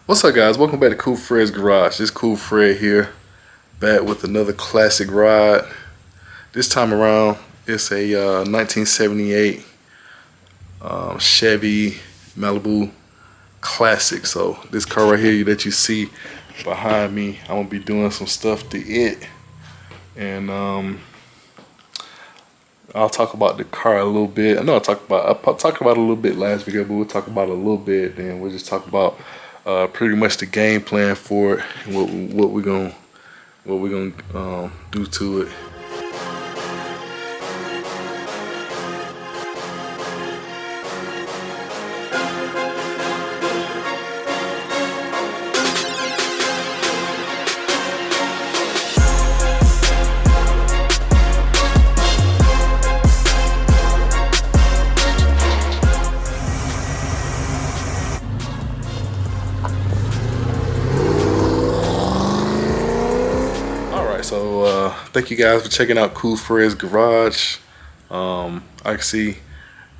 What's up, guys? Welcome back to Cool Fred's Garage. This Cool Fred here, back with another classic ride. This time around, it's a 1978 Chevy Malibu Classic. So this car right here that you see behind me, I'm gonna be doing some stuff to it, and I'll talk about the car a little bit. I know I talked about it a little bit last video, but we'll talk about it a little bit. Then we'll just talk about pretty much the game plan for it and what we're gonna do to it. So thank you guys for checking out Cool Fred's Garage. I can see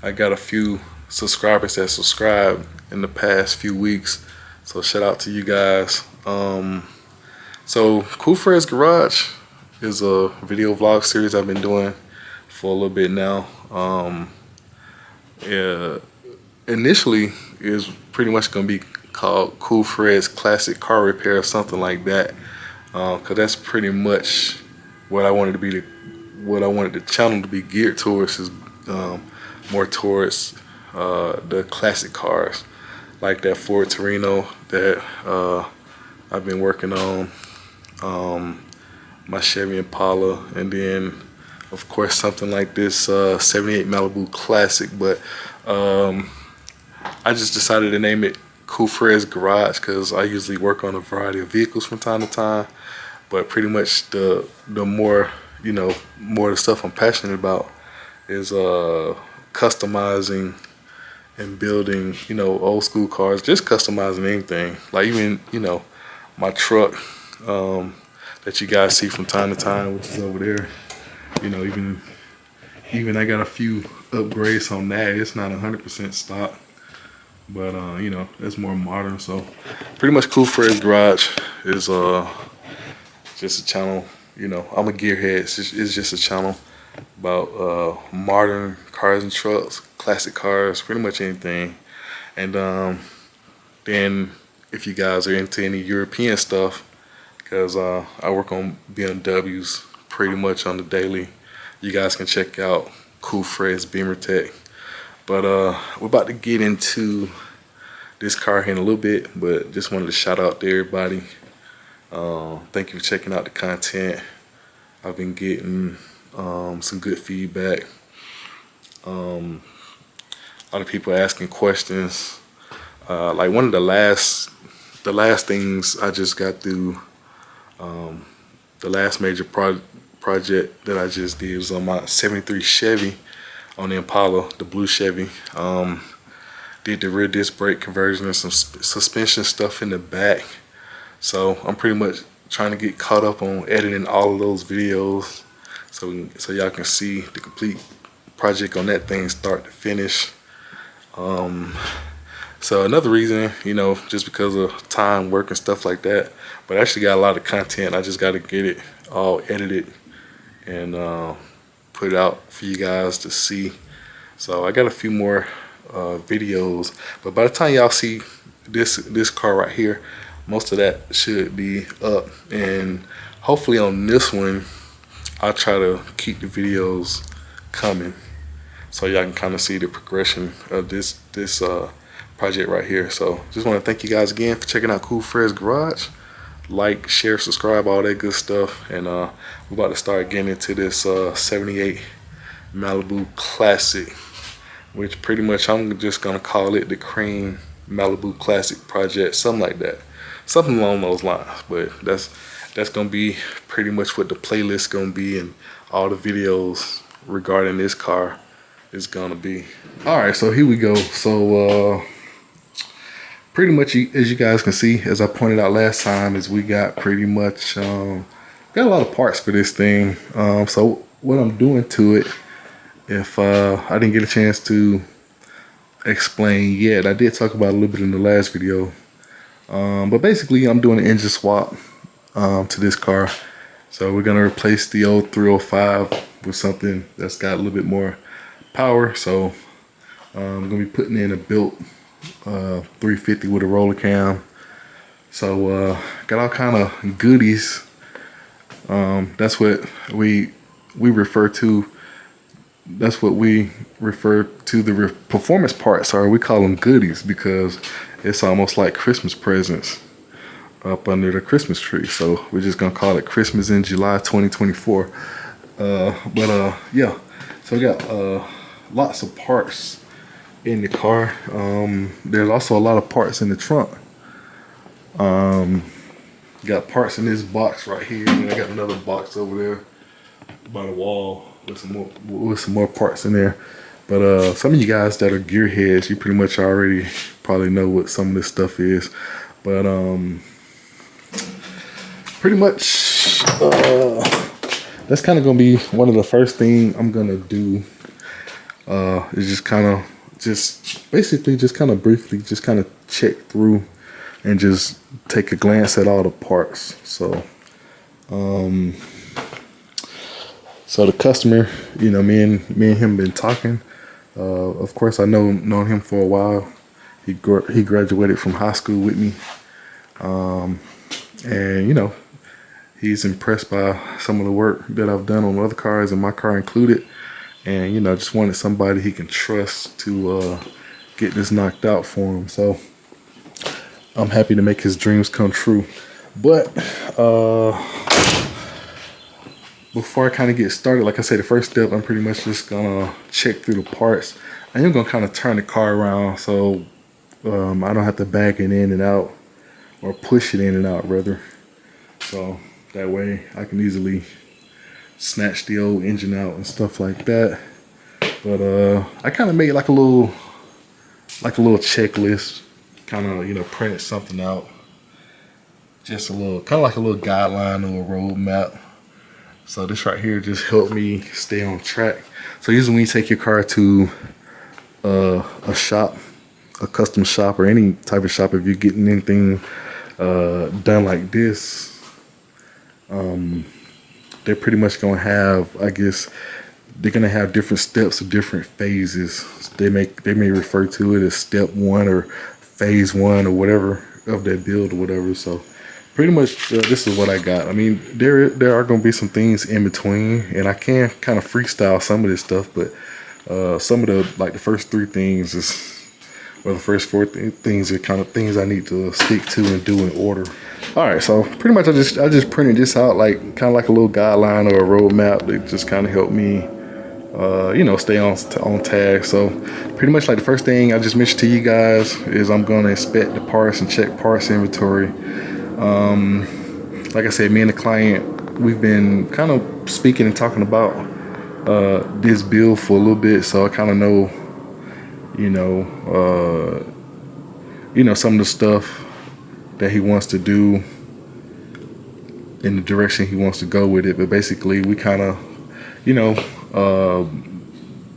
I got a few subscribers that subscribed in the past few weeks, so shout out to you guys. So Cool Fred's Garage is a video vlog series I've been doing for a little bit now. Initially it was pretty much gonna be called Cool Fred's Classic Car Repair or something like that. Cause that's pretty much what I wanted the channel to be geared towards, is more towards the classic cars, like that Ford Torino that I've been working on, my Chevy Impala, and then of course something like this 78 Malibu Classic. But I just decided to name it Cool Fred's Garage because I usually work on a variety of vehicles from time to time, but pretty much the more, more the stuff I'm passionate about is customizing and building, old school cars, just customizing anything. Like even, my truck that you guys see from time to time, which is over there, even I got a few upgrades on that. It's not 100% stock, but it's more modern. So pretty much Cool Fred's Garage is just a channel. I'm a gearhead. It's just a channel about modern cars and trucks, classic cars, pretty much anything. And then if you guys are into any European stuff, because I work on BMWs pretty much on the daily, you guys can check out Cool Fred's Beamer Tech. But we're about to get into this car here in a little bit, but just wanted to shout out to everybody. Thank you for checking out the content. I've been getting some good feedback. A lot of people asking questions. Like one of the last things I just got through, the last major project that I just did was on my 73 Chevy, on the Impala, the blue Chevy. Did the rear disc brake conversion and some suspension stuff in the back. So I'm pretty much trying to get caught up on editing all of those videos, so y'all can see the complete project on that thing, start to finish. So another reason, just because of time, work, and stuff like that. But I actually got a lot of content. I just got to get it all edited and put it out for you guys to see. So I got a few more videos, but by the time y'all see this car right here, most of that should be up. And hopefully on this one, I'll try to keep the videos coming so y'all can kind of see the progression of this project right here. So just want to thank you guys again for checking out Cool Fred's Garage. Like, share, subscribe, all that good stuff. And we're about to start getting into this 78 Malibu Classic, which pretty much I'm just gonna call it the Cream Malibu Classic Project, something like that, something along those lines. But that's gonna be pretty much what the playlist gonna be, and all the videos regarding this car is gonna be. All right, so here we go. So pretty much, as you guys can see, as I pointed out last time, is we got pretty much got a lot of parts for this thing. So what I'm doing to it, if I didn't get a chance to explain yet, I did talk about a little bit in the last video. But basically, I'm doing an engine swap to this car. So we're gonna replace the old 305 with something that's got a little bit more power. So I'm gonna be putting in a built 350 with a roller cam. So got all kind of goodies. That's what we refer to. That's what we refer to the performance parts are. We call them goodies because it's almost like Christmas presents up under the Christmas tree. So we're just gonna call it Christmas in July 2024. Yeah. So we got lots of parts in the car. There's also a lot of parts in the trunk. Got parts in this box right here, and I got another box over there by the wall with some more parts in there. But some of you guys that are gearheads, you pretty much already probably know what some of this stuff is. But pretty much that's kind of gonna be one of the first thing I'm gonna do. Is just basically kind of briefly just kind of check through and just take a glance at all the parts. So so the customer, you know, me and him been talking. Of course, I known him for a while. He graduated from high school with me, and you know, he's impressed by some of the work that I've done on other cars, and my car included. And you know, just wanted somebody he can trust to get this knocked out for him. So I'm happy to make his dreams come true. But before I kind of get started, like I said, the first step, I'm pretty much just gonna check through the parts. I am gonna kind of turn the car around so I don't have to back it in and out, or push it in and out rather. So that way I can easily snatch the old engine out and stuff like that. But I kind of made like a little checklist, kind of, you know, printed something out, just a little, kind of like a little guideline or a roadmap. So this right here just helped me stay on track. So usually when you take your car to a shop, a custom shop, or any type of shop, if you're getting anything done like this, they're pretty much gonna have, I guess, they're gonna have different steps or different phases. They may refer to it as step 1 or phase 1 or whatever of that build or whatever. So pretty much this is what I got. I mean, there are gonna be some things in between, and I can kind of freestyle some of this stuff, but some of the first 3 things or the first 4 things are kind of things I need to stick to and do in order. All right, so pretty much I just printed this out, like kind of like a little guideline or a roadmap that just kind of helped me, you know, stay on task. So pretty much like the first thing I just mentioned to you guys is I'm gonna inspect the parts and check parts inventory. Like I said, me and the client, we've been kind of speaking and talking about this build for a little bit, so I kind of know, you know, some of the stuff that he wants to do in the direction he wants to go with it. But basically, we kind of, you know,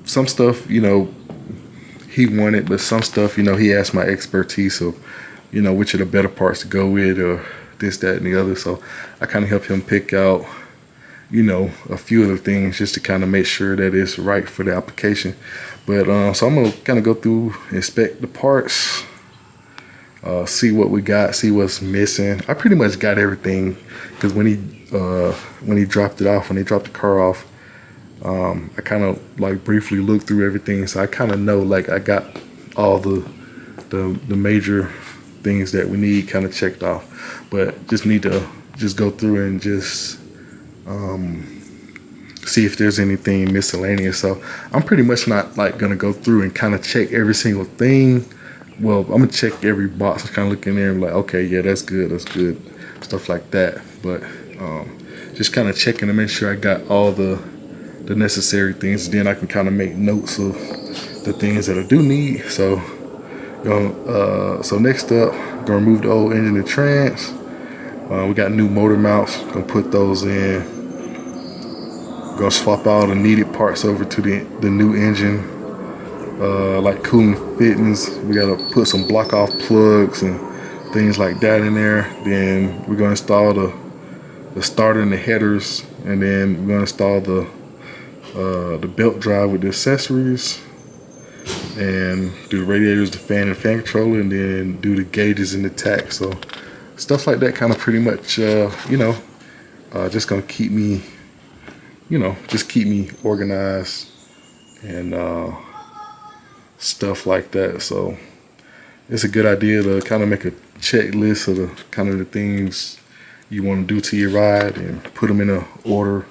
some stuff, you know, he wanted, but some stuff, you know, he asked my expertise of, you know, which are the better parts to go with, or this, that, and the other. So I kind of help him pick out, you know, a few of the things just to kind of make sure that it's right for the application. But so I'm gonna kind of go through, inspect the parts, see what we got, see what's missing. I pretty much got everything, because when he dropped it off, when he dropped the car off, I kind of like briefly looked through everything, so I kind of know, like, I got all the major things that we need kind of checked off. But just need to just go through and just see if there's anything miscellaneous. So I'm pretty much not like gonna go through and kind of check every single thing. Well, I'm gonna check every box and kind of look in there and be like, okay, yeah, that's good, stuff like that. But just kind of checking to make sure I got all the necessary things. Then I can kind of make notes of the things that I do need. So so next up, gonna remove the old engine and trans. We got new motor mounts, gonna put those in. Gonna swap all the needed parts over to the new engine, like cooling fittings. We gotta put some block off plugs and things like that in there. Then we're gonna install the starter and the headers, and then we're gonna install the belt drive with the accessories, and do the radiators, the fan, and fan controller, and then do the gauges and the tack. So stuff like that, kind of pretty much, you know, just gonna keep me, you know, just keep me organized and stuff like that. So it's a good idea to kind of make a checklist of the kind of the things you want to do to your ride and put them in a order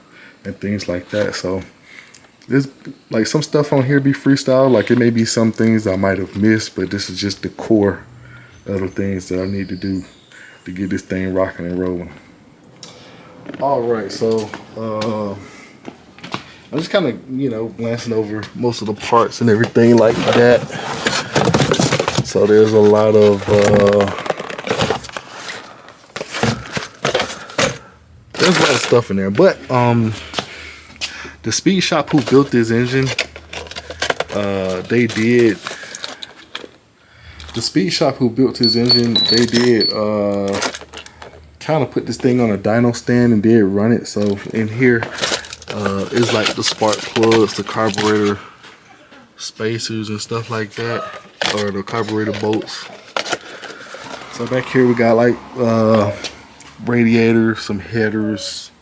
and things like that. So there's like some stuff on here be freestyle, like it may be some things I might have missed, but this is just the core of the things that I need to do to get this thing rocking and rolling. All right, so I'm just kind of, you know, glancing over most of the parts and everything like that. So there's a lot of stuff in there, but the speed shop who built this engine, they did kind of put this thing on a dyno stand and did run it. So in here is like the spark plugs, the carburetor spacers and stuff like that, or the carburetor bolts. So back here we got like radiator, some headers,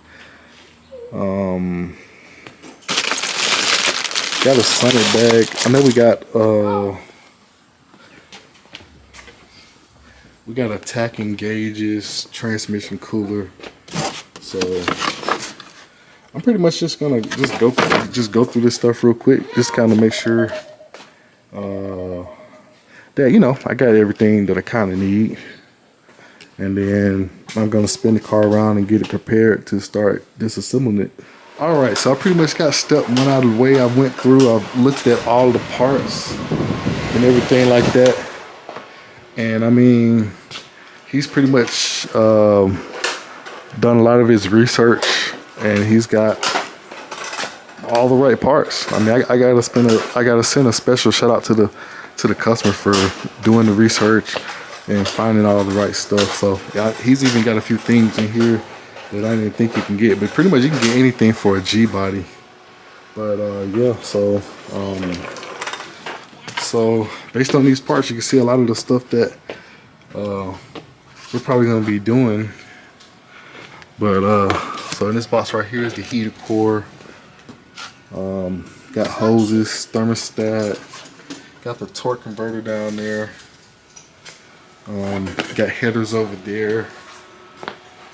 got a sunny bag. I know we got attacking gauges, transmission cooler. So I'm pretty much just gonna go through this stuff real quick, just kind of make sure that, you know, I got everything that I kind of need, and then I'm gonna spin the car around and get it prepared to start disassembling it. All right, so I pretty much got step one out of the way. I went through, I've looked at all the parts and everything like that, and I mean, he's pretty much done a lot of his research, and he's got all the right parts. I mean, I gotta send a special shout out to the customer for doing the research and finding all the right stuff. So yeah, he's even got a few things in here that I didn't think you can get, but pretty much you can get anything for a G body. But yeah, so based on these parts, you can see a lot of the stuff that we're probably gonna be doing. But so in this box right here is the heater core. Got hoses, thermostat, got the torque converter down there. Got headers over there.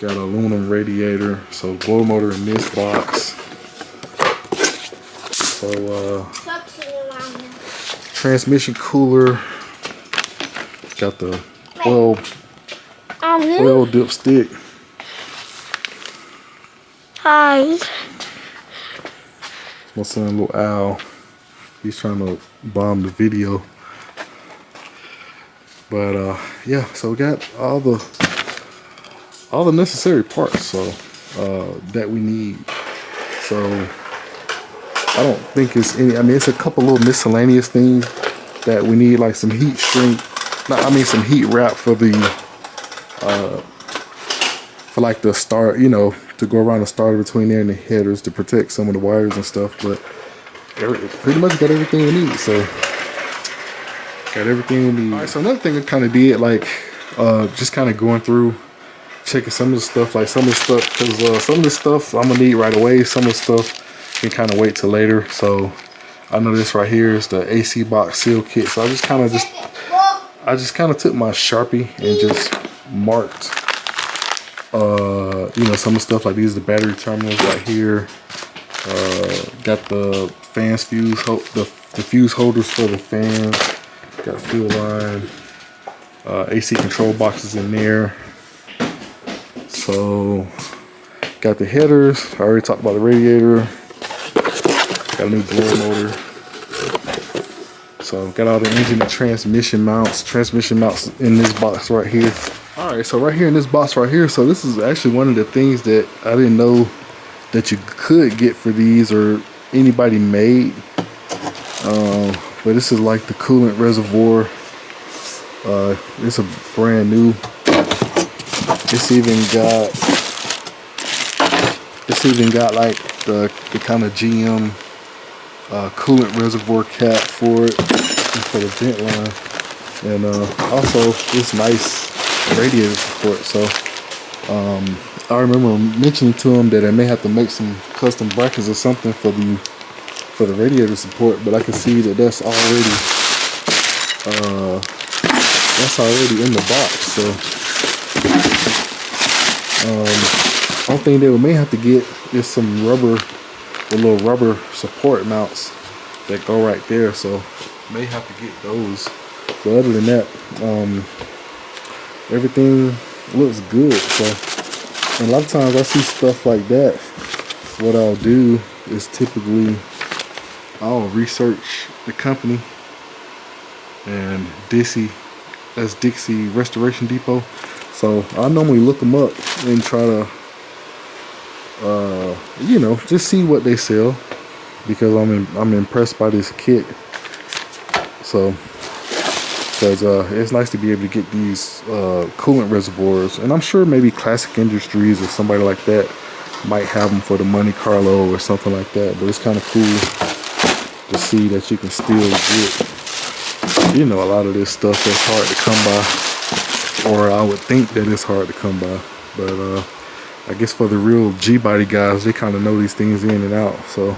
Got an aluminum radiator, so blower motor in this box. So transmission cooler. Got the oil dipstick. Hi. My son, little Al, he's trying to bomb the video. But yeah, so we got all the necessary parts, so that we need. So I don't think it's any. I mean, it's a couple little miscellaneous things that we need, like some heat shrink. Some heat wrap for the for like the start, you know, to go around the starter between there and the headers to protect some of the wires and stuff. But pretty much got everything we need. So got everything we need. All right, so another thing I kind of did, like just kind of going through, checking some of the stuff, like some of the stuff, because some of the stuff I'm gonna need right away. Some of the stuff can kind of wait till later. So I know this right here is the AC box seal kit. So I just kind of took my Sharpie and just marked you know, some of the stuff, like these are the battery terminals right here. Got the fans fuse, the fuse holders for the fans. Got fuel line, AC control boxes in there. So got the headers. I already talked about the radiator. Got a new blower motor. So got all the engine and transmission mounts in this box right here. All right, so right here in this box right here, so this is actually one of the things that I didn't know that you could get for these or anybody made. But this is like the coolant reservoir. It's a brand new It's even got like the kind of GM coolant reservoir cap for it, for the vent line, and also it's nice radiator support. So I remember mentioning to him that I may have to make some custom brackets or something for the radiator support, but I can see that that's already in the box. So only thing that we may have to get is some rubber, the little rubber support mounts that go right there. So may have to get those. But other than that, everything looks good. So, and a lot of times I see stuff like that. What I'll do is typically I'll research the company, and that's Dixie Restoration Depot. So I normally look them up and try to, just see what they sell, because I'm impressed by this kit. So, because it's nice to be able to get these coolant reservoirs, and I'm sure maybe Classic Industries or somebody like that might have them for the Monte Carlo or something like that. But it's kind of cool to see that you can still get, a lot of this stuff that's hard to come by, or I would think that it's hard to come by. But I guess for the real G-body guys, they kind of know these things in and out. So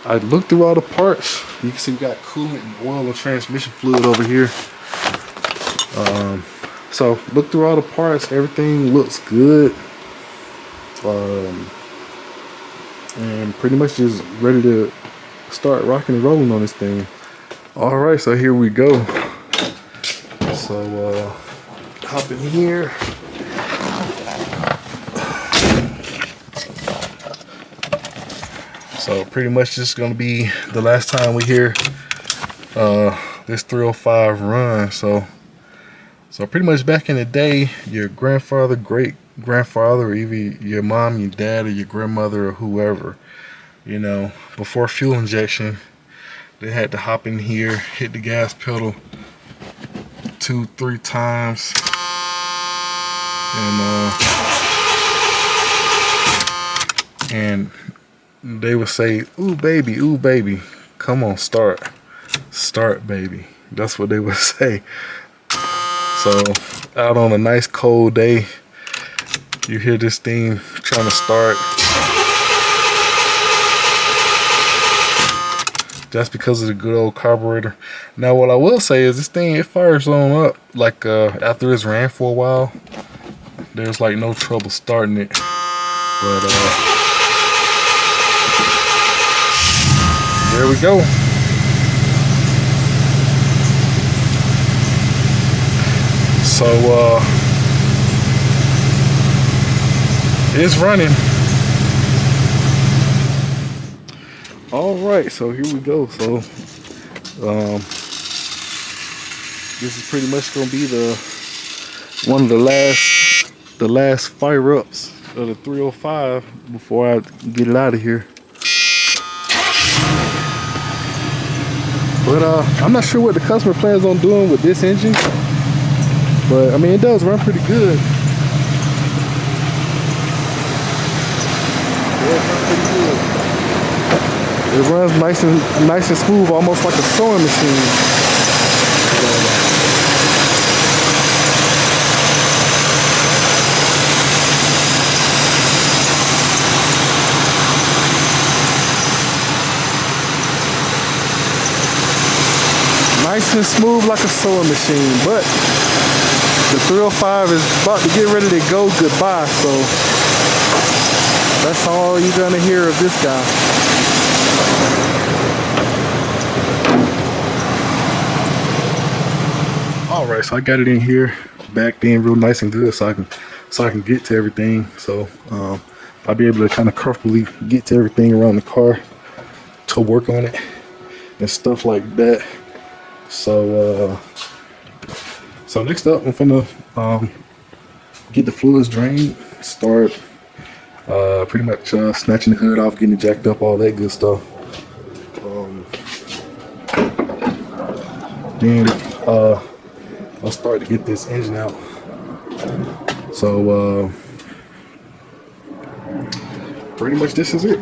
I looked through all the parts. You can see we got coolant and oil and transmission fluid over here. So look through all the parts. Everything looks good. And pretty much just ready to start rocking and rolling on this thing. All right, so here we go. So hop in here. So pretty much this is gonna be the last time we hear this 305 run. So pretty much back in the day, your grandfather, great grandfather, or even your mom, your dad, or your grandmother, or whoever, before fuel injection, they had to hop in here, hit the gas pedal 2-3 times, and they would say, ooh baby, come on, start baby. That's what they would say. So out on a nice cold day, you hear this thing trying to start. That's because of the good old carburetor. Now what I will say is this thing, it fires on up. Like after it's ran for a while, there's like no trouble starting it. But there we go. So it's running. All right, so here we go. So this is pretty much gonna be one of the last fire ups of the 305 before I get it out of here. But I'm not sure what the customer plans on doing with this engine, but I mean it does run pretty good. It runs nice and smooth, almost like a sewing machine. Nice and smooth like a sewing machine, but the 305 is about to get ready to go goodbye, so that's all you're gonna hear of this guy. All right, so I got it in here, backed in real nice and good, so I can get to everything. So I'll be able to kind of comfortably get to everything around the car to work on it and stuff like that. So next up, I'm finna get the fluids drained, start pretty much snatching the hood off, getting it jacked up, all that good stuff. Then I'll start to get this engine out. So pretty much this is it.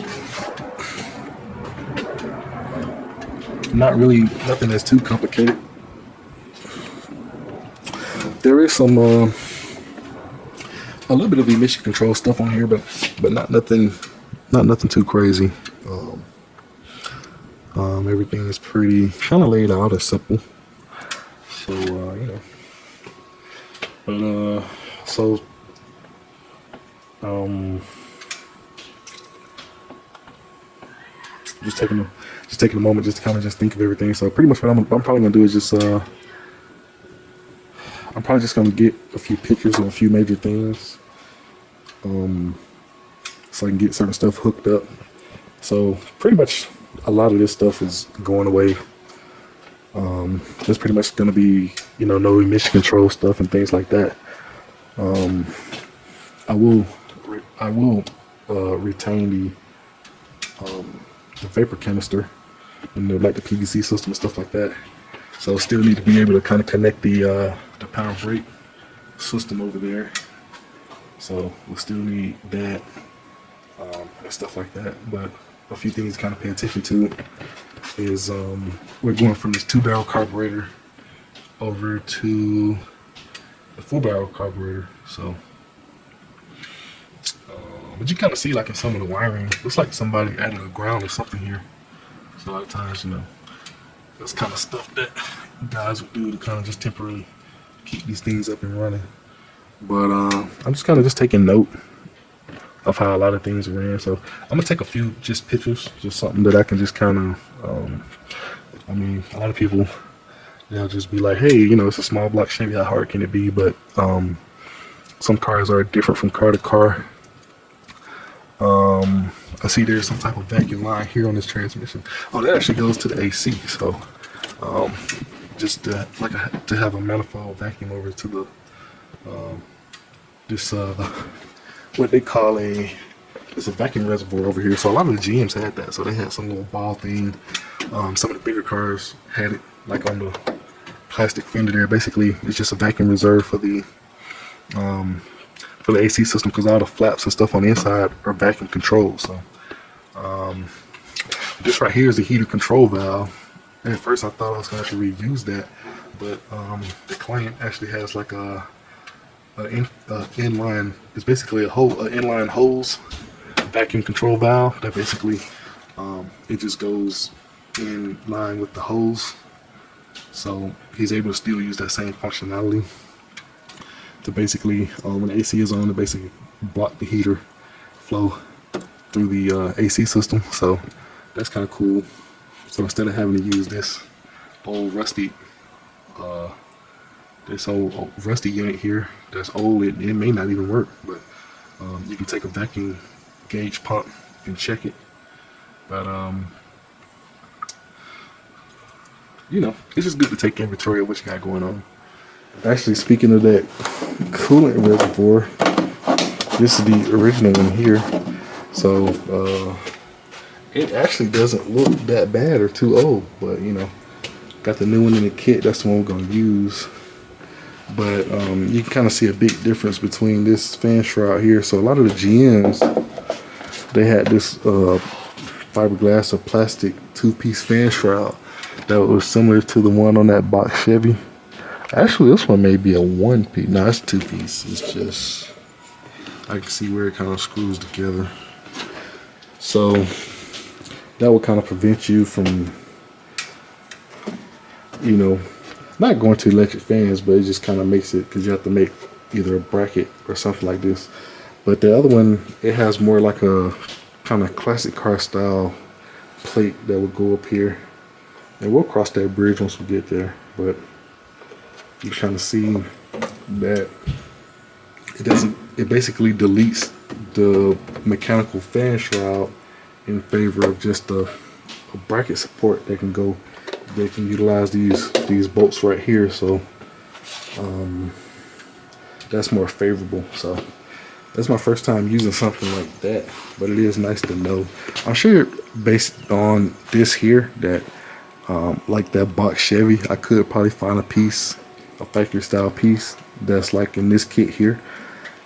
Not really nothing that's too complicated. There is some a little bit of emission control stuff on here, but not nothing too crazy. Everything is pretty kind of laid out. It's simple. So you know, but so just taking a moment just to kind of just think of everything. So pretty much what I'm probably gonna do is just I'm probably just gonna get a few pictures of a few major things, so I can get certain stuff hooked up. So pretty much a lot of this stuff is going away. There's pretty much gonna be, you know, no emission control stuff and things like that. I will retain the vapor canister and like the PVC system and stuff like that. So still need to be able to kind of connect the power brake system over there. So we'll still need that and stuff like that. But a few things to kind of pay attention to is we're going from this 2-barrel carburetor over to the 4-barrel carburetor. So but you kind of see, like in some of the wiring, looks like somebody added a ground or something here. So a lot of times, you know, that's kind of stuff that guys would do to kind of just temporarily keep these things up and running. But I'm just kind of just taking note of how a lot of things ran. So I'm gonna take a few just pictures, just something that I can just kind of, I mean, a lot of people, they'll just be like, hey, you know, it's a small block Chevy, how hard can it be? But some cars are different from car to car. I see there's some type of vacuum line here on this transmission. Oh, that actually goes to the AC. So just to have a manifold vacuum over to the this what they call it's a vacuum reservoir over here. So a lot of the GMs had that. So they had some little ball thing. Some of the bigger cars had it, like on the plastic fender there. Basically, it's just a vacuum reserve for the AC system, because all the flaps and stuff on the inside are vacuum controlled. So this right here is the heater control valve. And at first I thought I was going to have to reuse that, but the client actually has like a inline, it's basically a inline hose vacuum control valve that basically it just goes in line with the hose. So he's able to still use that same functionality to basically, when the AC is on, to basically block the heater flow through the AC system. So that's kind of cool. So instead of having to use this old rusty unit here that's old, it may not even work, but you can take a vacuum gauge pump and check it. But you know, it's just good to take inventory of what you got going on. Actually, speaking of that coolant reservoir, this is the original one here. So it actually doesn't look that bad or too old, but you know, got the new one in the kit. That's the one we're gonna use. But you can kind of see a big difference between this fan shroud here. So a lot of the GMs, they had this fiberglass or plastic 2-piece fan shroud that was similar to the one on that box Chevy. Actually, this one may be a 1-piece. No, it's 2-piece. It's just, I can see where it kind of screws together. So that will kind of prevent you from, you know, not going to electric fans, but it just kind of makes it, because you have to make either a bracket or something like this. But the other one, it has more like a kind of classic car style plate that will go up here. And we'll cross that bridge once we get there. But you kind of see that it basically deletes the mechanical fan shroud in favor of just a bracket support that can go. They can utilize these bolts right here. So that's more favorable. So that's my first time using something like that, but it is nice to know. I'm sure based on this here that like that box Chevy, I could probably find a piece a factory style piece that's like in this kit here,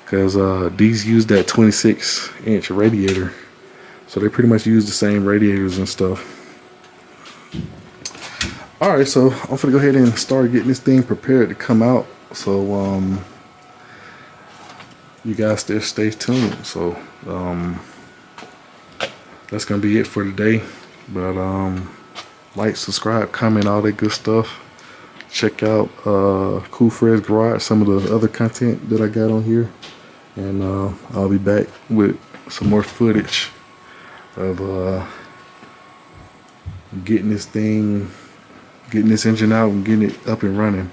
because these use that 26-inch radiator, so they pretty much use the same radiators and stuff. Alright, so I'm gonna go ahead and start getting this thing prepared to come out, so you guys just stay tuned. So that's gonna be it for today, but like, subscribe, comment, all that good stuff. Check out Cool Fred's Garage, some of the other content that I got on here, and I'll be back with some more footage of getting this engine out and getting it up and running.